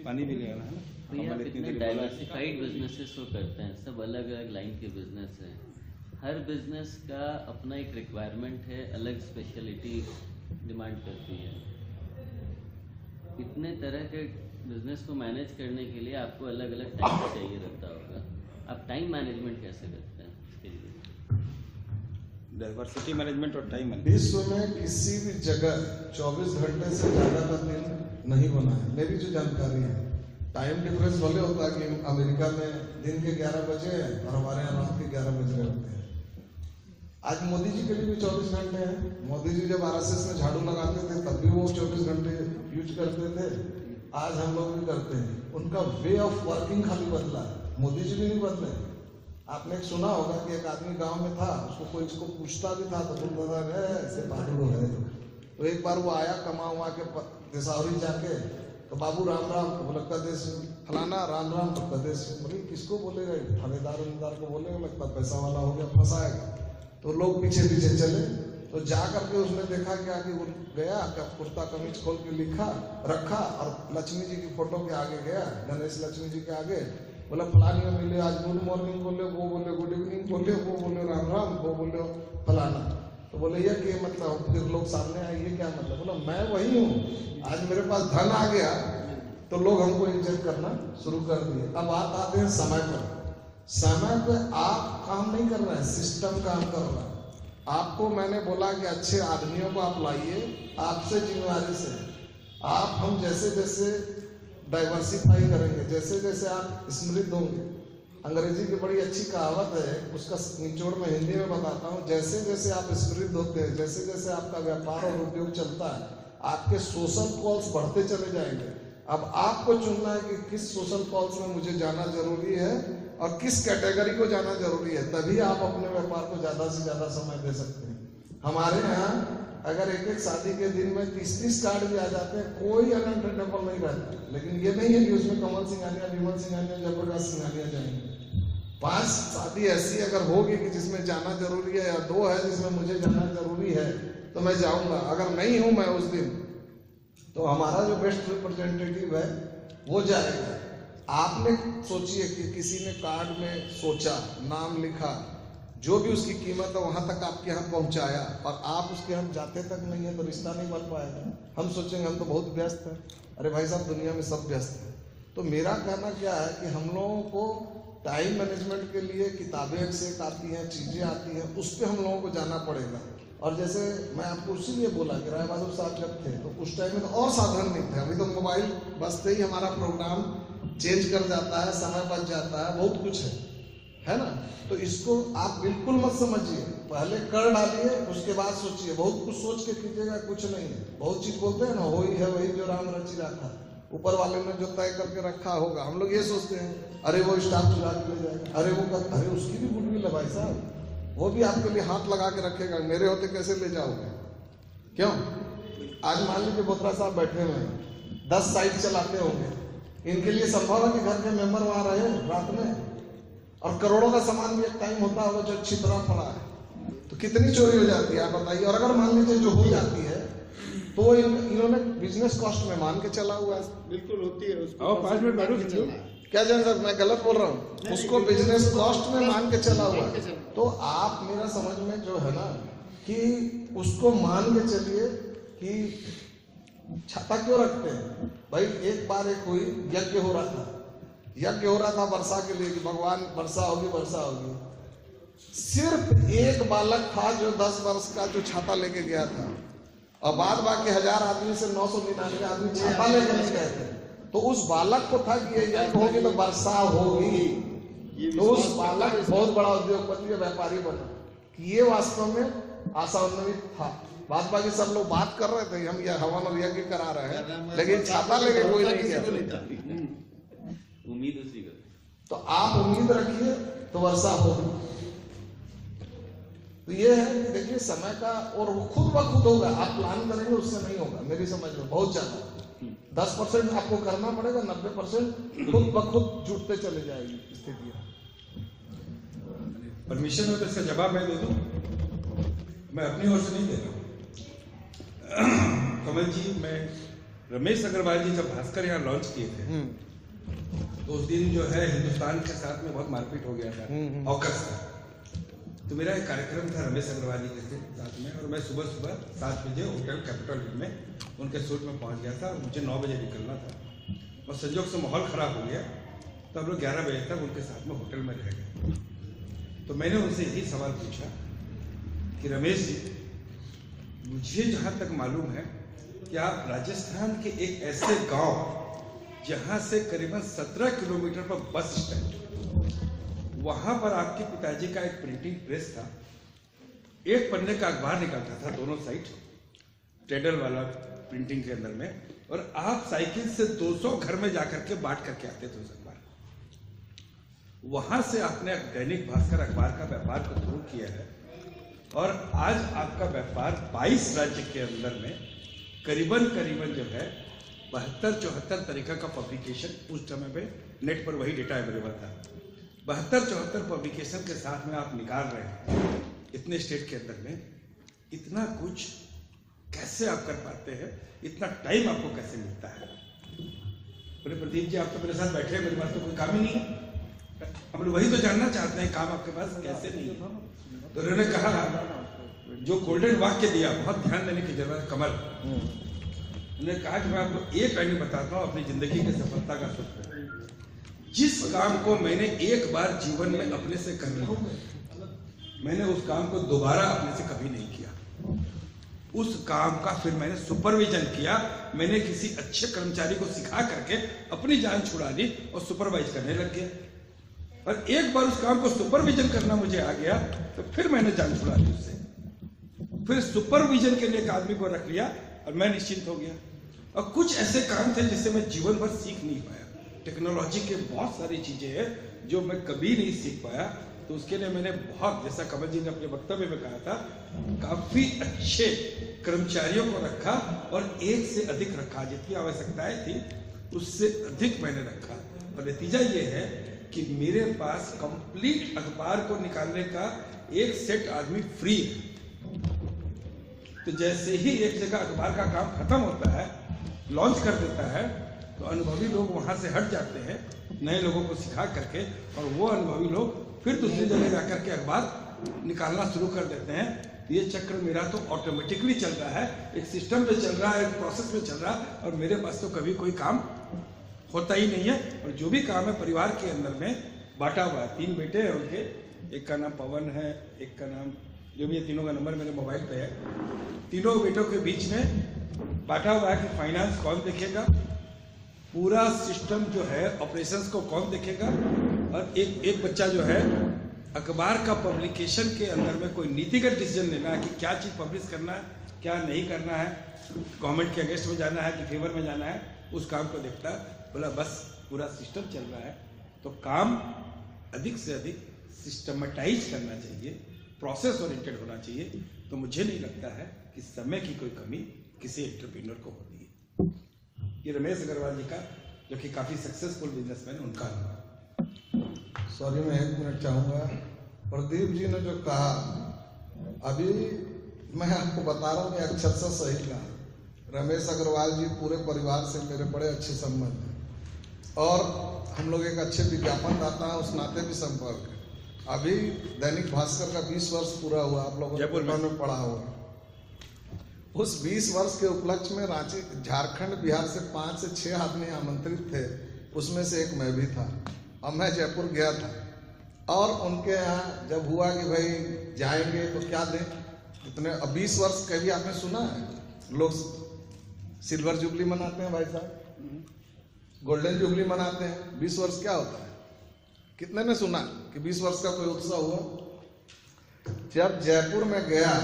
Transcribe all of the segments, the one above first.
पानी भी लेना है ना। भैया इतने डाइवर्सिफाइड बिजनेसेस को करते हैं, सब अलग अलग लाइन के बिजनेस हैं। हर बिजनेस का अपना एक रिक्वायरमेंट है, अलग स्पेशलिटी डिमांड करती है। इतने तरह के बिजनेस को मैनेज करने के लिए आपको अलग अलग टाइम चाहिए रहता होगा। आप टाइम मैनेजमेंट कैसे करते हैं इसके लिए? डाइवर्सिटी मैनेजमेंट और टाइम मैनेजमेंट। विश्व में किसी भी जगह 24 घंटे से ज़्यादा का दिन नहीं बना है, मेरी जो जानकारी है। टाइम डिफरेंस भले होता है कि अमेरिका में दिन के 11 बजे है और हमारे यहाँ रात के 11 बज रहे होते हैं। आज मोदी जी के लिए भी 24 घंटे हैं। मोदी जी जब आरएसएस में झाड़ू लगाते थे तब भी वो 24 घंटे यूज करते थे। आज हम लोग भी करते हैं। उनका वे ऑफ वर्किंग खाली बदला है, मोदी जी भी नहीं बदले। आपने एक सुना होगा कि एक आदमी गांव में था, उसको कोई इसको पूछता भी था तो बोलता था ऐसे बहादुर है। तो एक बार वो आया कमा उमा के देसावरी जाके, तो बाबू राम राम, तो बोला कदेश फलाना राम राम, तो कदेश बोले किसको बोलेगा, थानेदार उन्नेदार को बोलेगा, लगता पैसा वाला हो गया फंसाएगा। तो लोग पीछे पीछे चले, तो जा करके उसने देखा क्या कि वो गया, कुर्ता कमीज खोल के लिखा रखा और लक्ष्मी जी की फोटो के आगे गया, गणेश लक्ष्मी जी के आगे, बोला फलानी में मिले, आज गुड मॉर्निंग बोले, वो बोले गुड इवनिंग बोले, वो बोले राम राम, वो बोले फलाना। तो बोले ये क्या मतलब, फिर लोग सामने आए, ये क्या मतलब? बोला मैं वही हूँ, आज मेरे पास धन आ गया तो लोग हमको इज्जत करना शुरू कर दिए। अब बात आते हैं समय पर। समय पे आप काम नहीं कर रहे हैं, सिस्टम काम कर रहा है। आपको मैंने बोला कि अच्छे आदमियों को आप लाइए, आपसे जिम्मेवारी से आप हम जैसे जैसे डाइवर्सिफाई करेंगे, जैसे जैसे आप समृद्ध होंगे। अंग्रेजी की बड़ी अच्छी कहावत है, उसका निचोड़ में हिंदी में बताता हूँ। जैसे जैसे आप समृद्ध होते हैं, जैसे जैसे आपका व्यापार और उद्योग चलता है, आपके सोशल कॉल्स बढ़ते चले जाएंगे। अब आपको चुनना है कि किस सोशल कॉल्स में मुझे जाना जरूरी है और किस कैटेगरी को जाना जरूरी है, तभी आप अपने व्यापार को ज्यादा से ज्यादा समय दे सकते हैं। हमारे यहाँ अगर एक एक शादी के दिन में 30-30 कार्ड भी आ जाते हैं, कोई अनअटेंडेबल नहीं रहता। लेकिन ये नहीं है कि उसमें कमल सिंघानिया, विमल सिंघानिया, जयप्रकाश सिंघानिया जाएंगे। 5 शादी ऐसी अगर होगी कि जिसमें जाना जरूरी है, या 2 है जिसमें मुझे जाना जरूरी है, तो मैं जाऊंगा। अगर नहीं हूं मैं उस दिन, तो हमारा जो बेस्ट रिप्रेजेंटेटिव है वो जाएगा। आपने सोचिए कि किसी ने कार्ड में सोचा, नाम लिखा, जो भी उसकी कीमत है वहां तक आपके यहाँ पहुंचाया, और आप उसके यहाँ जाते तक नहीं है तो रिश्ता नहीं बन पाएगा। हम सोचेंगे हम तो बहुत व्यस्त हैं। अरे भाई साहब, दुनिया में सब व्यस्त हैं। तो मेरा कहना क्या है कि हम लोगों को टाइम मैनेजमेंट के लिए किताबें एक से एक आती हैं, चीजें आती हैं, उस पर हम लोगों को जाना पड़ेगा। और जैसे मैं आपको इसीलिए बोला कि राय बहादुर साहब जब थे तो उस टाइम में तो और साधन नहीं थे। अभी तो मोबाइल बजते ही हमारा प्रोग्राम चेंज कर जाता है, समय बच जाता है, बहुत कुछ है ना। तो इसको आप बिल्कुल मत समझिए, पहले कर डालिए, उसके बाद सोचिए। बहुत कुछ सोच के कीजिएगा, कुछ नहीं है। बहुत चीज बोलते हैं ना, वही है वही जो राम रचि रखा, ऊपर वाले ने जो तय करके रखा होगा। हम लोग ये सोचते हैं अरे वो स्टाफ चुरा के ले जाएगा, अरे वो कर, अरे उसकी भी गुडविल है भाई साहब, वो भी आपके लिए हाथ लगा के रखेगा। मेरे होते कैसे ले जाओगे? क्यों? आज मान लीजिए बोथरा साहब बैठे हुए हैं, 10 साइट चलाते होंगे, इनके लिए संभव है कि घर के मेंबर वहां रहे रात में? और करोड़ों का सामान भी एक टाइम होता होगा जो छिपरा पड़ा है, तो कितनी चोरी हो जाती है आप बताइए। और अगर मान लीजिए जो हो जाती है तो इन्होंने बिजनेस कॉस्ट में मान के चला हुआ है। बिल्कुल होती है उसको। 5 मिनट बैठो क्या जान सर, मैं गलत बोल रहा हूँ? उसको बिजनेस कॉस्ट में मान के चला हुआ है। तो आप मेरा समझ में जो है ना कि उसको मान के चलिए कि छाता क्यों रखते हैं भाई। एक बार एक हुई यज्ञ हो रहा था वर्षा के लिए कि भगवान वर्षा होगी वर्षा होगी। सिर्फ एक बालक था जो 10 वर्ष का, जो छाता लेके गया था, और बाद बाकी 1000 आदमी से 999 आदमी छाता लेके नहीं गए थे। तो उस बालक को था कि ये यज्ञ होगी तो वर्षा होगी। तो उस बालक बहुत बड़ा उद्योगपति व्यापारी बना कि ये वास्तव में आशान्वित था। बाद बाकी सब लोग बात कर रहे थे हम ये हवन और यज्ञ करा रहे हैं, लेकिन छाता लेके कोई नहीं गया। उम्मीद उसी का। तो आप उम्मीद रखिए तो वर्षा होगी। तो ये है कि देखिए समय का, और वो खुद ब खुद होगा। आप प्लान करेंगे उससे नहीं होगा, मेरी समझ में बहुत ज्यादा। 10% आपको करना पड़ेगा, 90% खुद ब खुद जुटते चले जाएगी स्थितियां। परमिशन हो तो इसका जवाब मैं दे दूं। मैं अपनी ओर से नहीं दे रहा हूं। कमल जी, मैं रमेश अग्रवाल जी जब भास्कर यहाँ लॉन्च किए थे तो उस दिन जो है हिंदुस्तान के साथ में बहुत मारपीट हो गया था ऑकस का। तो मेरा एक कार्यक्रम था रमेश अग्रवाल जी के साथ में, और मैं सुबह सुबह 7 बजे होटल कैपिटल हिल में उनके सूट में पहुंच गया था। मुझे 9 बजे निकलना था और संजोग से माहौल ख़राब हो गया, तो हम लोग 11 बजे तक उनके साथ में होटल में रह गए। तो मैंने उनसे यही सवाल पूछा कि रमेश जी, मुझे जहाँ तक मालूम है कि आप राजस्थान के एक ऐसे गांव जहाँ से करीबन 17 किलोमीटर पर बस स्टैंड, वहाँ पर आपके पिताजी का एक प्रिंटिंग प्रेस था, एक पन्ने का अखबार निकलता था दोनों साइड, टेडर वाला प्रिंटिंग के अंदर में, और आप साइकिल से 200 घर में जाकर के बांट करके आते थे उस अखबार। वहां से आपने दैनिक भास्कर अखबार का व्यापार को शुरू किया है, और आज आपका व्यापार 22 राज्य के अंदर में करीबन जो है 72-74 तरीका का पब्लिकेशन, उस समय पे नेट पर वही डेटा अवेलेबल था, 72-74 पब्लिकेशन के साथ में आप निकाल रहे हैं इतने स्टेट के अंदर में। इतना कुछ कैसे आप कर पाते हैं? इतना टाइम आपको कैसे मिलता है? बोले प्रदीप जी, आप तो मेरे साथ बैठे हैं, मेरे पास तो कोई काम ही नहीं है। हम लोग वही तो जानना चाहते हैं, काम आपके पास कैसे नहीं है। तो उन्होंने कहा, जो गोल्डन वाक्य दिया, बहुत ध्यान देने की जरूरत है कमल। उन्होंने कहा कि मैं आपको एक लाइन बताता हूँ अपनी जिंदगी की सफलता का सूत्र। जिस काम को मैंने एक बार जीवन में अपने से कर लिया, मैंने उस काम को दोबारा अपने से कभी नहीं किया। उस काम का फिर मैंने सुपरविजन किया, मैंने किसी अच्छे कर्मचारी को सिखा करके अपनी जान छुड़ा ली और सुपरवाइज करने लग गया। और एक बार उस काम को सुपरविजन करना मुझे आ गया तो फिर मैंने जान छुड़ा ली उससे। फिर सुपरविजन के लिए एक आदमी को रख लिया और मैं निश्चिंत हो गया। और कुछ ऐसे काम थे जिससे मैं जीवन भर सीख नहीं पाया। टेक्नोलॉजी के बहुत सारी चीजें हैं जो मैं कभी नहीं सीख पाया, तो उसके लिए मैंने बहुत, जैसा कमल जी ने अपने वक्तव्य में कहा था, काफी अच्छे कर्मचारियों को रखा और एक से अधिक रखा, जितनी आवश्यकताएं थी उससे अधिक मैंने रखा। और नतीजा ये है कि मेरे पास कंप्लीट अखबार को निकालने का एक सेट आदमी फ्री है। तो जैसे ही एक जगह अखबार का काम खत्म होता है, लॉन्च कर देता है, तो अनुभवी लोग वहां से हट जाते हैं नए लोगों को सिखा करके, और वो अनुभवी लोग फिर दूसरी जगह जाकर के अखबार निकालना शुरू कर देते हैं। ये चक्र मेरा तो ऑटोमेटिकली चल रहा है, एक सिस्टम पे चल रहा है, एक प्रोसेस में चल रहा है, और मेरे पास तो कभी कोई काम होता ही नहीं है। और जो भी काम है परिवार के अंदर में बांटा हुआ है। 3 बेटे हैं उनके, एक का नाम पवन है, एक का नाम, जो भी है, तीनों का नंबर मेरे मोबाइल पे है। तीनों बेटों के बीच में बांटा हुआ है कि फाइनेंस कौन देखेगा, पूरा सिस्टम जो है ऑपरेशंस को कौन देखेगा, और एक बच्चा जो है अखबार का पब्लिकेशन के अंदर में कोई नीतिगत डिसीजन लेना है कि क्या चीज़ पब्लिश करना है, क्या नहीं करना है, गवर्नमेंट के अगेंस्ट में जाना है कि फेवर में जाना है, उस काम को देखता है। बोला बस पूरा सिस्टम चल रहा है, तो काम अधिक से अधिक सिस्टमेटाइज करना चाहिए, प्रोसेस ओरिएंटेड होना चाहिए। तो मुझे नहीं लगता है कि समय की कोई कमी किसी एंटरप्रेन्योर को होती है। ये रमेश अग्रवाल जी का, जो कि काफी सक्सेसफुल बिजनेसमैन, उनका अनुभव। सॉरी, मैं 1 मिनट चाहूंगा। प्रदीप जी ने जो कहा, अभी मैं आपको बता रहा हूँ, ये अक्षर से सही कहा। रमेश अग्रवाल जी पूरे परिवार से मेरे बड़े अच्छे संबंध हैं, और हम लोग एक अच्छे विज्ञापन दाता है, उस नाते भी संपर्क है। अभी दैनिक भास्कर का 20 वर्ष पूरा हुआ, आप लोगों ने पढ़ा हुआ। उस 20 वर्ष के उपलक्ष्य में रांची, झारखंड, बिहार से 5 से 6 आदमी आमंत्रित थे, उसमें से एक मैं भी था। और मैं जयपुर गया था, और उनके यहाँ जब हुआ कि भाई जाएंगे तो क्या दें, इतने 20 वर्ष कभी आपने सुना है लोग सिल्वर जुबली मनाते हैं भाई साहब, गोल्डन जुबली मनाते हैं, 20 वर्ष क्या होता है? कितने ने सुना कि 20 वर्ष का कोई उत्सव हुआ? जब जयपुर में गया,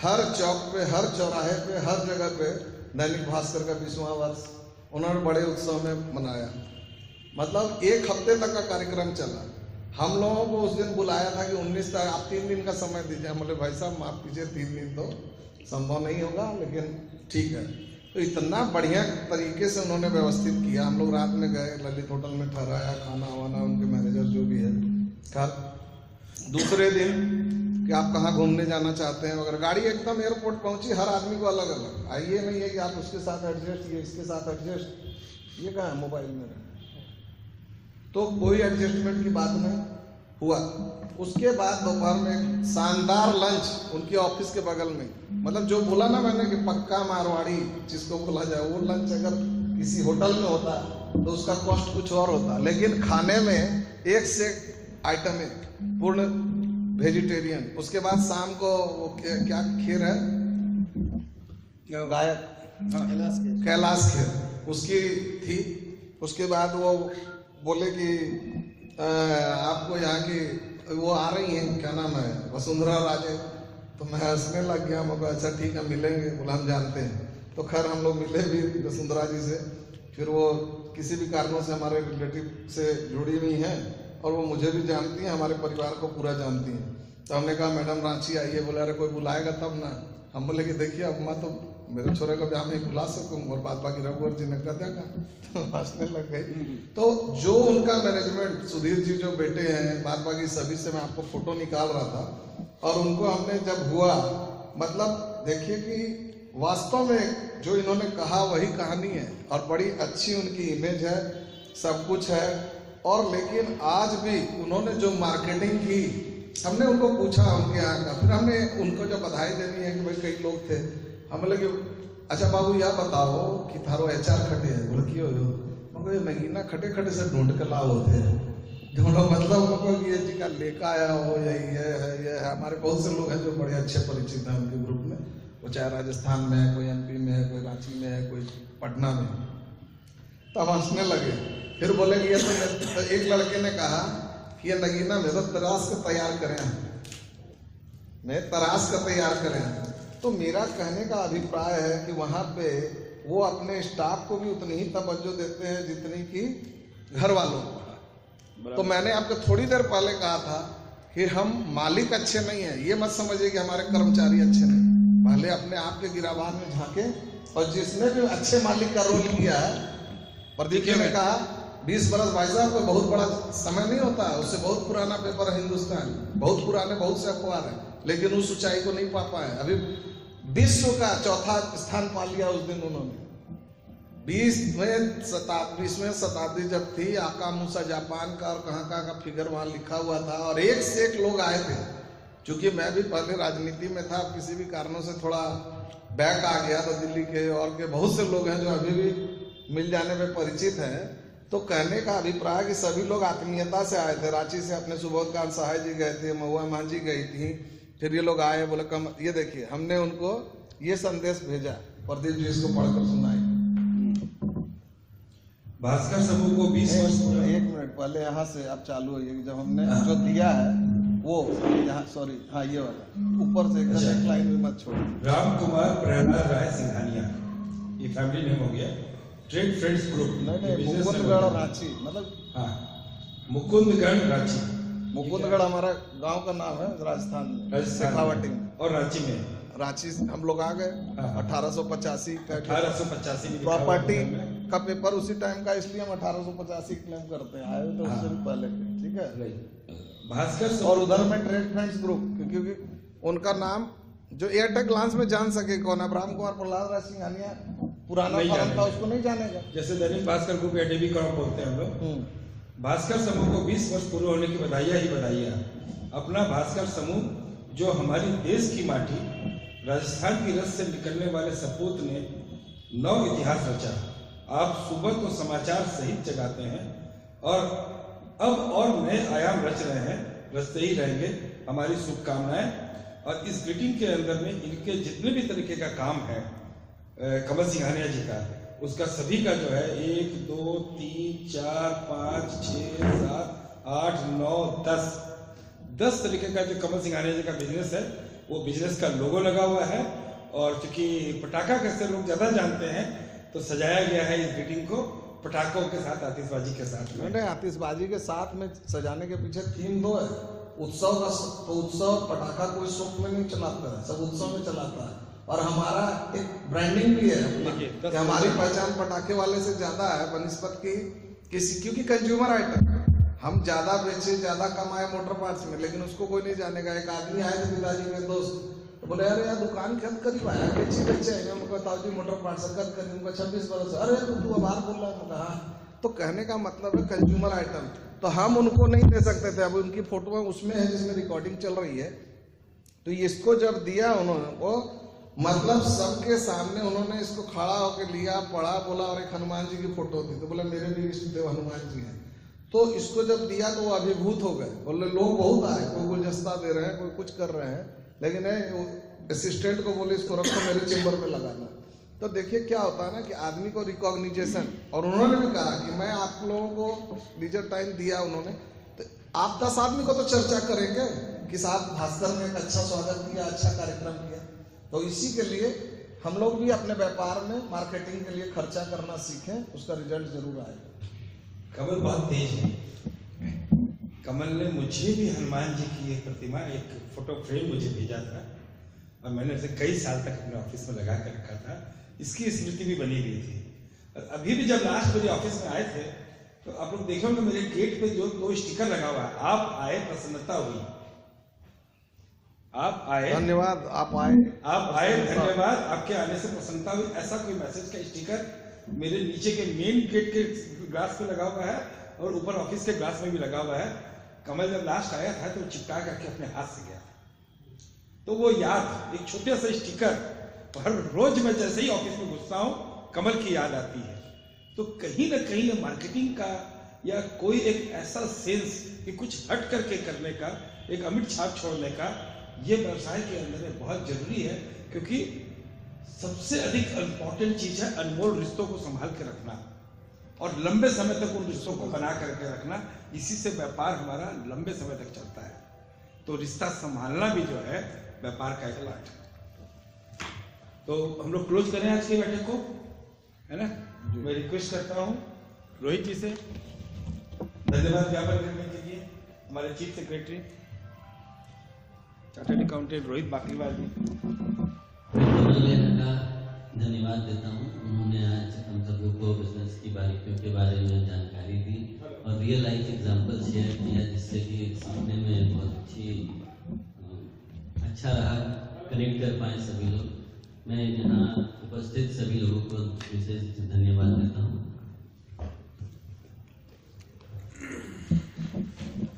हर चौक पे, हर चौराहे पे, हर जगह पे दैनिक भास्कर का 20वां वर्ष उन्होंने बड़े उत्सव में मनाया। मतलब 1 हफ्ते तक का कार्यक्रम चला। हम लोगों को उस दिन बुलाया था कि 19 तारीख, आप 3 दिन का समय दीजिए। बोले भाई साहब माफ कीजिए, 3 दिन तो संभव नहीं होगा, लेकिन ठीक है। तो इतना बढ़िया तरीके से उन्होंने व्यवस्थित किया। हम लोग रात में गए, ललित होटल में ठहराया, खाना वाना, उनके मैनेजर जो भी है। कल दूसरे दिन कि आप कहाँ घूमने जाना चाहते हैं वगैरह। गाड़ी एकदम एयरपोर्ट पहुंची, हर आदमी को अलग अलग। ये नहीं है कि आप उसके साथ एडजस्ट, ये इसके साथ एडजस्ट, ये कहाँ है मोबाइल में। तो कोई एडजस्टमेंट की बात नहीं हुआ। उसके बाद दोपहर में एक शानदार लंच उनके ऑफिस के बगल में, मतलब जो बोला ना मैंने कि पक्का मारवाड़ी जिसको बोला जाए, वो लंच अगर किसी होटल में होता तो उसका कॉस्ट कुछ और होता, लेकिन खाने में एक से आइटम है पूर्ण वेजिटेरियन। उसके बाद शाम को वो क्या खीर है, गायक कैलाश खीर उसकी थी। उसके बाद वो बोले कि आपको यहाँ की वो आ रही हैं, क्या नाम है, वसुंधरा राजे। तो मैं हंसने लग गया, मैं कहा अच्छा ठीक है मिलेंगे, बोला हम जानते हैं। तो खैर हम लोग मिले भी वसुंधरा जी से। फिर वो किसी भी कारणों से हमारे रिलेटिव से जुड़ी हुई हैं और वो मुझे भी जानती हैं, हमारे परिवार को पूरा जानती हैं। तो हमने कहा मैडम रांची आइए। बोले अरे कोई बुलाएगा तब ना। हम बोले कि देखिए अब मैं तो मेरे छोरे को ब्याह में बुला सकूँ और बाद बाकी रघुवर जी ने कर देगा। तो हंसने लग गई। तो जो उनका मैनेजमेंट, सुधीर जी जो बेटे हैं, बाद बाकी सभी से मैं आपको फोटो निकाल रहा था, और उनको हमने जब हुआ, मतलब देखिए कि वास्तव में जो इन्होंने कहा वही कहानी है, और बड़ी अच्छी उनकी इमेज है, सब कुछ है। और लेकिन आज भी उन्होंने जो मार्केटिंग की, हमने उनको पूछा उनके यहाँ का, फिर हमने उनको जो बधाई देनी है कि भाई कई लोग थे, हम बोले कि अच्छा बाबू यह बताओ कि थारो HR खटे है। बोले क्यों हो? मगर ये नगीना खटे खटे से ढूंढ कर लाओ होते हैं, मतलब उनको ये जी का लेका आया हो, ये है। हमारे बहुत से लोग हैं जो बड़े अच्छे परिचित हैं उनके ग्रुप में, वो चाहे राजस्थान में है, कोई MP में है, कोई रांची में है, कोई पटना में। तो हम हंसने लगे। फिर बोले कि ये तो एक लड़के ने कहा कि ये नगीना में तो तराश का तैयार करें, मैं तराश का तैयार करें। तो मेरा कहने का अभिप्राय है कि वहाँ पे वो अपने स्टाफ को भी उतनी ही तवज्जो देते हैं जितनी कि घर वालों को। तो मैंने आपको थोड़ी देर पहले कहा था कि हम मालिक अच्छे नहीं हैं, ये मत समझिए कि हमारे कर्मचारी अच्छे नहीं। पहले अपने आप के गिराबान में झांके, और जिसने भी अच्छे मालिक का रोल किया है, प्रदीप जी ने कहा 20 बरस भाई साहब कोई बहुत बड़ा समय नहीं होता है, उससे बहुत पुराना पेपर है हिंदुस्तान, बहुत पुराने बहुत से अखबार है, लेकिन उस ऊंचाई को नहीं पा पाए। अभी विश्व का चौथा स्थान पा लिया उस दिन उन्होंने। 20वीं शताब्दी जब थी, आका मूसा जापान का और कहाँ का फिगर वहाँ लिखा हुआ था, और एक से एक लोग आए थे। क्योंकि मैं भी पहले राजनीति में था, किसी भी कारणों से थोड़ा बैक आ गया, तो दिल्ली के और के बहुत से लोग हैं जो अभी भी मिल जाने में परिचित हैं। तो कहने का अभिप्राय कि सभी लोग आत्मीयता से आए थे। रांची से अपने सुबोधकांत सहाय जी गए थे, महुआ मांझी गई थी, फिर ये लोग आए, बोले कम ये देखिए हमने उनको ये संदेश भेजा, प्रदीप जी इसको पढ़कर सुनाए। भास्कर समूह को 20 वर्ष। एक मिनट पहले यहाँ से आप चालू होइए, जब हमने जो दिया है वो यहाँ, सॉरी हाँ ये वाला ऊपर से एक लाइन भी मत छोड़ो। राम कुमार प्रहलाद राय सिंघानिया, ये फैमिली नेम हो गया। ट्रेड फ्रेंड्स ग्रुप, नहीं मुकुंदगढ़ रांची, मतलब हाँ मुकुंदगढ़ रांची। मुकुंदगढ़ हमारा गांव का नाम है राजस्थान में, शेखावाटी में, और रांची में। रांची हम लोग आ गए 1885 का 1885 में प्रॉपर्टी का पेपर उसी टाइम का, इसलिए हम 1885 क्लेम करते हैं। आए तो उससे भी पहले, ठीक है। भास्कर और उधर में ट्रेड फ्रेंड्स ग्रुप, क्योंकि उनका नाम जो एट ए ग्लांस में जान सके कौन है, राम कुमार प्रहलाद राय सिंघानिया पुराना फॉर्म था, उसको नहीं जानेगा। जैसे दैनिक भास्कर ग्रुप या DB क्रॉप बोलते हैं हम लोग। भास्कर समूह को 20 वर्ष पूरे होने की बधाइयां ही बधाइयां। अपना भास्कर समूह जो हमारी देश की माटी राजस्थान की रस से निकलने वाले सपूत ने नव इतिहास रचा। आप सुबह तो समाचार सहित जगाते हैं, और अब और नए आयाम रच रहे हैं, रचते ही रहेंगे। हमारी शुभकामनाएं। और इस ग्रीटिंग के अंदर में इनके जितने भी तरीके का काम है कमल सिंघानिया जी का, उसका सभी का जो है 1 2 3 4 5 6 7 8 9 10 तरीके का जो कमल सिंघानिया जी का बिजनेस है, वो बिजनेस का लोगो लगा हुआ है। और चूंकि पटाखा कैसे लोग ज्यादा जानते हैं, तो सजाया गया है इस ग्रीटिंग को पटाखों के साथ, आतिशबाजी के साथ में। नहीं, आतिशबाजी के साथ में सजाने के पीछे थीम दो है। उत्सव का तो उत्सव पटाखा कोई शौक में नहीं चलाता है, सब उत्सव में चलाता है। और हमारा एक ब्रांडिंग भी है कि हमारी पहचान पटाखे वाले से ज्यादा है बनिस्पत की किसी, क्योंकि कंज्यूमर आइटम हम ज्यादा बेचे, ज्यादा कमाए मोटर पार्ट्स में, लेकिन उसको कोई नहीं जानेगा। एक आदमी आए थे पिताजी के दोस्त, तो बोले अरे यार दुकान के करीब आया, बेची बेचे है। मैं बताओ जी मोटर पार्ट्स कद करीब उनका 26 बरस। अरे तू आभार बोल रहा है। हाँ, तो कहने का मतलब है कंज्यूमर आइटम, तो हम उनको नहीं दे सकते थे। अब उनकी फोटो उसमें है जिसमें रिकॉर्डिंग चल रही है। तो इसको जब दिया उन्होंने, वो मतलब सबके सामने उन्होंने इसको खड़ा होकर लिया, पढ़ा, बोला और एक हनुमान जी की फोटो थी, तो बोला मेरे भी इष्ट देव हनुमान जी हैं। तो इसको जब दिया तो वो अभिभूत हो गए, बोले लोग बहुत आए, कोई गुलदस्ता दे रहे हैं, कोई कुछ कर रहे हैं, लेकिन असिस्टेंट को बोले इसको रखो मेरे चेम्बर में लगाना। तो देखिए क्या होता है ना कि आदमी को रिकॉग्निजेशन, और उन्होंने भी कहा कि मैं आप लोगों को लीजर टाइम दिया उन्होंने, तो आप 10 आदमी को तो चर्चा करेंगे कि साहब भास्कर ने एक अच्छा स्वागत किया, अच्छा कार्यक्रम किया। तो इसी के लिए हम लोग भी अपने व्यापार में मार्केटिंग के लिए खर्चा करना सीखें, उसका रिजल्ट जरूर आएगा। कमल बहुत तेज है। कमल ने मुझे भी हनुमान जी की एक प्रतिमा, एक फोटो फ्रेम मुझे भेजा था, और मैंने उसे कई साल तक अपने ऑफिस में लगा कर रखा था। इसकी स्मृति भी बनी हुई थी। और अभी भी जब लास्ट मेरे ऑफिस में आए थे, तो आप लोग देखोगे मेरे गेट पे जो 2 स्टिकर लगा हुआ है, आप आए प्रसन्नता हुई, आप आए धन्यवाद, आप आए धन्यवाद, आपके आने से प्रसन्नता हुई, ऐसा कोई मैसेज का स्टिकर मेरे नीचे के मेन गेट के ग्लास पे लगा हुआ है, और ऊपर ऑफिस के ग्लास में भी लगा हुआ है। कमल जब लास्ट आया था तो चिपका करके अपने हाथ से गया, तो वो याद, एक छोटे सा स्टिकर, हर रोज मैं जैसे ही ऑफिस में घुसता हूँ कमल की याद आती है। तो कहीं ना कहीं मार्केटिंग का या कोई एक ऐसा सेंस कि कुछ हट करके करने का, एक अमिट छाप छोड़ने का, ये व्यवसाय के अंदर में बहुत जरूरी है। क्योंकि सबसे अधिक इम्पोर्टेंट चीज है अनमोल रिश्तों को संभाल के रखना और लंबे समय तक उन रिश्तों को बना करके रखना। इसी से व्यापार हमारा लंबे समय तक चलता है। तो रिश्ता संभालना भी जो है व्यापार का एक आर्ट है। तो हम लोग क्लोज करें आज की बैठक को, है ना। मैं रिक्वेस्ट करता हूँ रोहित जी से धन्यवाद ज्ञापन करने के लिए, हमारे chief secretary chartered accountant Rohit Bakliwal ji. का धन्यवाद देता हूँ। उन्होंने आज हम सभी को बिजनेस की बारीकियों के बारे में जानकारी दी और रियल लाइफ एग्जांपल शेयर किया, जिससे कि सीखने में बहुत अच्छा रहा, कनेक्ट कर पाए सभी लोग। मैं यहाँ उपस्थित सभी लोगों को विशेष धन्यवाद देता हूँ।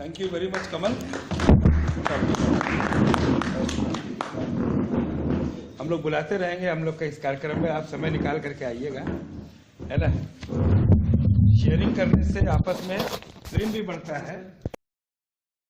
थैंक यू वेरी मच कमल। हम लोग बुलाते रहेंगे हम लोग का इस कार्यक्रम में, आप समय निकाल करके आइएगा, है ना। शेयरिंग करने से आपस में प्रेम भी बढ़ता है।